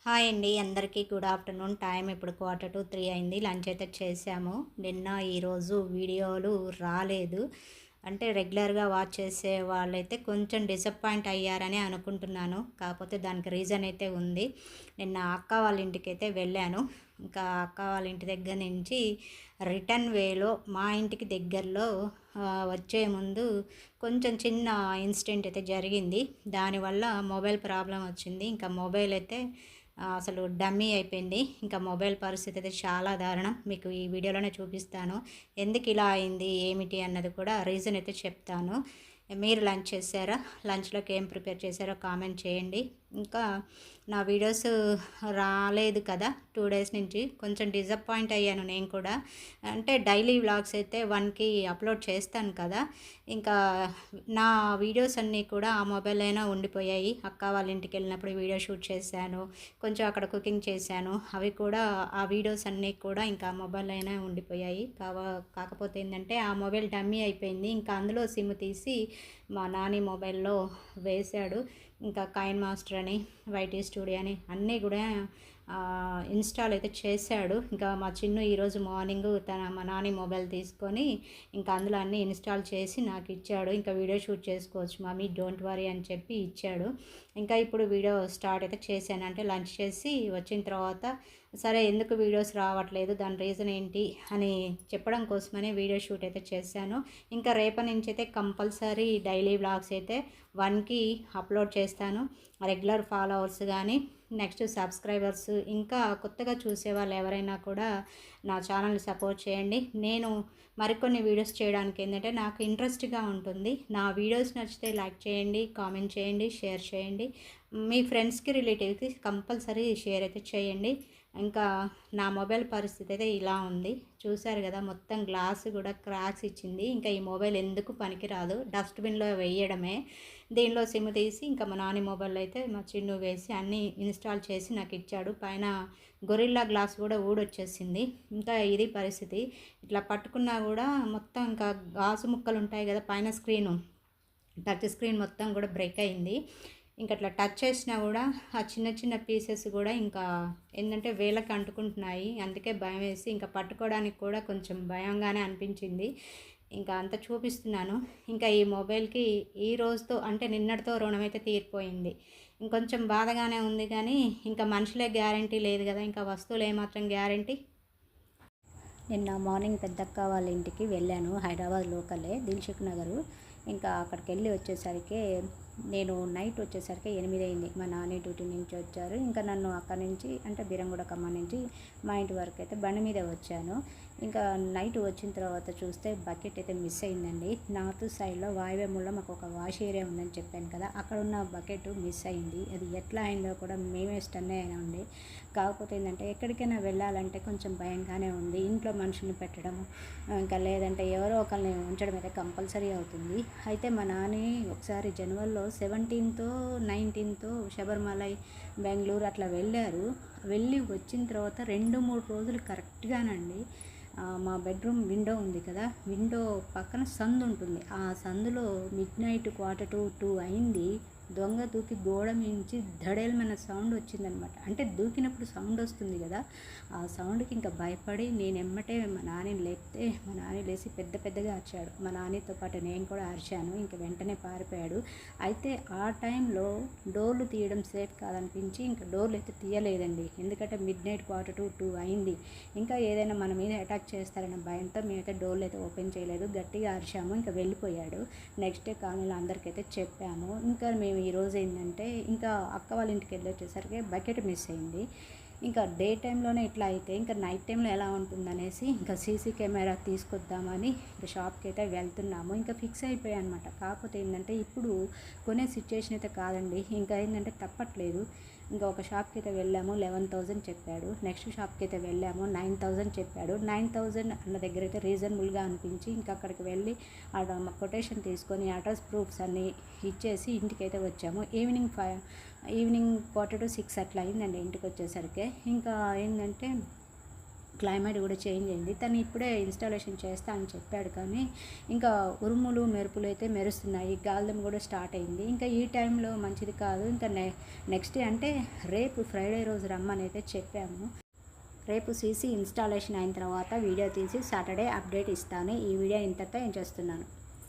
Hi అండి, అందరికీ good afternoon. Time ఇప్పుడు 2:45 అయింది. లంచ్ అయితే చేసాము. నిన్న ఈరోజు వీడియోలు రాలేదు. అంటే రెగ్యులర్గా వాచ్ చేసే వాళ్ళైతే కొంచెం డిసప్పాయింట్ అయ్యారని అనుకుంటున్నాను. కాకపోతే దానికి రీజన్ అయితే ఉంది. నిన్న అక్క వాళ్ళ ఇంటికైతే వెళ్ళాను. ఇంకా అక్క వాళ్ళ ఇంటి దగ్గర నుంచి రిటర్న్ వేలో మా ఇంటికి దగ్గరలో వచ్చే ముందు కొంచెం చిన్న ఇన్సిడెంట్ అయితే జరిగింది. దానివల్ల మొబైల్ ప్రాబ్లం వచ్చింది. ఇంకా మొబైల్ అయితే అసలు డమ్మీ అయిపోయింది. ఇంకా మొబైల్ పరిస్థితి అయితే చాలా దారుణం. మీకు ఈ వీడియోలోనే చూపిస్తాను. ఎందుకు ఇలా అయింది, ఏమిటి అన్నది కూడా రీజన్ అయితే చెప్తాను. మీరు లంచ్ చేశారా? లంచ్లోకి ఏం ప్రిపేర్ చేశారో కామెంట్ చేయండి. ఇంకా నా వీడియోస్ రాలేదు కదా 2 డేస్ నుంచి, కొంచెం డిసప్పాయింట్ అయ్యాను నేను కూడా. అంటే డైలీ వ్లాగ్స్ అయితే 1కి అప్లోడ్ చేస్తాను కదా. ఇంకా నా వీడియోస్ అన్నీ కూడా ఆ మొబైల్లోనే ఉండిపోయాయి. అక్క వాళ్ళ ఇంటికి వెళ్ళినప్పుడు వీడియో షూట్ చేశాను, కొంచెం అక్కడ కుకింగ్ చేశాను. అవి కూడా ఆ వీడియోస్ అన్నీ కూడా ఇంకా మొబైల్లోనే ఉండిపోయాయి. కాకపోతే ఏంటంటే ఆ మొబైల్ డమ్మీ అయిపోయింది. ఇంకా అందులో సిమ్ తీసి మా నాని మొబైల్లో వేశాడు. ఇంకా కైన్ మాస్టర్ అని, వైటీ స్టూడియో అని అన్నీ కూడా ఇన్స్టాల్ అయితే చేశాడు. ఇంకా మా చిన్ను ఈరోజు మార్నింగ్ మా నాని మొబైల్ తీసుకొని ఇంకా అందులో అన్నీ ఇన్స్టాల్ చేసి నాకు ఇచ్చాడు. ఇంకా వీడియో షూట్ చేసుకోవచ్చు మమ్మీ, డోంట్ వరీ అని చెప్పి ఇచ్చాడు. ఇంకా ఇప్పుడు వీడియో స్టార్ట్ అయితే చేశాను. అంటే లంచ్ చేసి వచ్చిన తర్వాత సరే ఎందుకు వీడియోస్ రావట్లేదు, దాని రీజన్ ఏంటి అని చెప్పడం కోసమని వీడియో షూట్ అయితే చేశాను. ఇంకా రేపటి నుంచి అయితే కంపల్సరీ డైలీ వ్లాగ్స్ అయితే 1కి అప్లోడ్ చేస్తాను. రెగ్యులర్ ఫాలోవర్స్ కానీ, నెక్స్ట్ సబ్స్క్రైబర్స్, ఇంకా కొత్తగా చూసే వాళ్ళు ఎవరైనా కూడా నా ఛానల్ని సపోర్ట్ చేయండి. నేను మరికొన్ని వీడియోస్ చేయడానికి ఏంటంటే నాకు ఇంట్రెస్ట్గా ఉంటుంది. నా వీడియోస్ నచ్చితే లైక్ చేయండి, కామెంట్ చేయండి, షేర్ చేయండి. మీ ఫ్రెండ్స్కి, రిలేటివ్స్కి కంపల్సరీ షేర్ అయితే చేయండి. ఇంకా నా మొబైల్ పరిస్థితి అయితే ఇలా ఉంది. చూశారు కదా, మొత్తం గ్లాస్ కూడా క్రాక్స్ ఇచ్చింది. ఇంకా ఈ మొబైల్ ఎందుకు పనికిరాదు, డస్ట్బిన్లో వేయడమే. దీనిలో సిమ్ తీసి ఇంకా మా నాని మొబైల్ అయితే మా చిన్ను వేసి అన్నీ ఇన్స్టాల్ చేసి నాకు ఇచ్చాడు. పైన గొరిల్లా గ్లాస్ కూడా ఊడొచ్చేసింది. ఇంకా ఇది పరిస్థితి. ఇట్లా పట్టుకున్నా కూడా మొత్తం ఇంకా గాజు ముక్కలు ఉంటాయి కదా పైన స్క్రీను, టచ్ స్క్రీన్ మొత్తం కూడా బ్రేక్ అయింది. ఇంకా అట్లా టచ్ చేసినా కూడా ఆ చిన్న చిన్న పీసెస్ కూడా ఇంకా ఏంటంటే వేళ్ళకి అంటుకుంటున్నాయి. అందుకే భయం వేసి ఇంకా పట్టుకోవడానికి కూడా కొంచెం భయంగానే అనిపించింది. ఇంకా అంత చూపిస్తున్నాను. ఇంకా ఈ మొబైల్కి ఈ రోజుతో అంటే నిన్నటితో రుణమైతే తీరిపోయింది. ఇంకొంచెం బాధగానే ఉంది కానీ ఇంకా మనుషులే గ్యారంటీ లేదు కదా, ఇంకా వస్తువులు ఏమాత్రం గ్యారంటీ. నిన్న మార్నింగ్ పెద్దక్క వాళ్ళ ఇంటికి వెళ్ళాను. హైదరాబాద్ లోకలే, దిల్సుఖ్ నగరు. ఇంకా అక్కడికి వెళ్ళి వచ్చేసరికి నేను నైట్ వచ్చేసరికి 8 అయింది. మా నాని డ్యూటీ నుంచి వచ్చారు. ఇంకా నన్ను అక్కడి నుంచి అంటే బీరంగూడ ఖమ్మం నుంచి మా ఇంటి వరకు అయితే బండి మీద వచ్చాను. ఇంకా నైట్ వచ్చిన తర్వాత చూస్తే బకెట్ అయితే మిస్ అయిందండి. నార్త్ సైడ్లో వాయువ్యంలో మాకు ఒక వాష్ ఏరియా ఉందని చెప్పాను కదా, అక్కడ ఉన్న బకెట్ మిస్ అయింది. అది ఎట్లా అయిందో కూడా మేమే స్టన్ అయ్యామండి. కాకపోతే ఏంటంటే ఎక్కడికైనా వెళ్ళాలంటే కొంచెం భయంగానే ఉంది. ఇంట్లో మనుషుల్ని పెట్టడం, ఇంకా లేదంటే ఎవరో ఒకరిని ఉంచడం అయితే కంపల్సరీ అవుతుంది. అయితే మా నాని ఒకసారి జనవరిలో 17th 19th శబరిమలై, బెంగళూరు అట్లా వెళ్ళారు. వెళ్ళి వచ్చిన తర్వాత 2-3 రోజులు కరెక్ట్గానండి మా బెడ్రూమ్ విండో ఉంది కదా, విండో పక్కన సందు ఉంటుంది. ఆ సందులో మిడ్నైట్ 1:45 అయింది. దొంగ దూకి గోడ మించి ధడేలమైన సౌండ్ వచ్చిందనమాట. అంటే దూకినప్పుడు సౌండ్ వస్తుంది కదా, ఆ సౌండ్కి ఇంకా భయపడి నేను ఎమ్మటే మా నాన్నని లేపితే మా నాన్న లేచి పెద్ద పెద్దగా అరిచాడు. మా నాన్నతో పాటు నేను కూడా అరిచాను. ఇంకా వెంటనే పారిపోయాడు. అయితే ఆ టైంలో డోర్లు తీయడం సేఫ్ కాదనిపించి ఇంకా డోర్లు అయితే తీయలేదండి. ఎందుకంటే మిడ్నైట్ 1:45 అయింది. ఇంకా ఏదైనా మన మీద అటాక్ చేస్తారన్న భయంతో మేమైతే డోర్లు అయితే ఓపెన్ చేయలేదు. గట్టిగా అరిచాము. ఇంకా వెళ్ళిపోయాడు. నెక్స్ట్ డే కాలనీలో అందరికైతే చెప్పాము. ఇంకా మేము ఈరోజు ఏంటంటే ఇంకా అక్క వాళ్ళ ఇంటికి వెళ్ళి వచ్చేసరికి బకెట్ మిస్ అయింది. ఇంకా డే టైంలోనే ఇట్లా అయితే ఇంకా నైట్ టైంలో ఎలా ఉంటుందనేసి ఇంకా సీసీ కెమెరా తీసుకొద్దామని ఇంకా షాప్కి అయితే వెళ్తున్నాము. ఇంకా ఫిక్స్ అయిపోయాయి అనమాట. కాకపోతే ఏంటంటే ఇప్పుడు కొనే సిచ్యువేషన్ అయితే కాదండి. ఇంకా ఏంటంటే తప్పట్లేదు. ఇంకా ఒక షాప్కి అయితే వెళ్ళాము, 11,000 చెప్పాడు. నెక్స్ట్ షాప్కి అయితే వెళ్ళాము, 9,000 చెప్పాడు. 9,000 అన్న దగ్గర అయితే రీజనబుల్గా అనిపించి ఇంకా అక్కడికి వెళ్ళి మా కొటేషన్ తీసుకొని అడ్రస్ ప్రూఫ్స్ అన్నీ ఇచ్చేసి ఇంటికైతే వచ్చాము. ఈవినింగ్ 4:45 అట్లా అయిందండి ఇంటికి వచ్చేసరికి. ఇంకా ఏంటంటే క్లైమేట్ కూడా చేంజ్ అయింది. తను ఇప్పుడే ఇన్స్టాలేషన్ చేస్తా అని చెప్పాడు, కానీ ఇంకా ఉరుములు మెరుపులు అయితే మెరుస్తున్నాయి, గాలిదం కూడా స్టార్ట్ అయింది. ఇంకా ఈ టైంలో మంచిది కాదు. ఇంకా నెక్స్ట్ డే అంటే రేపు ఫ్రైడే రోజు రమ్మని అయితే చెప్పాము. రేపు సీసీ ఇన్స్టాలేషన్ అయిన తర్వాత వీడియో తీసి సాటర్డే అప్డేట్ ఇస్తాను. ఈ వీడియో ఇంతతో ఏం చేస్తున్నాను.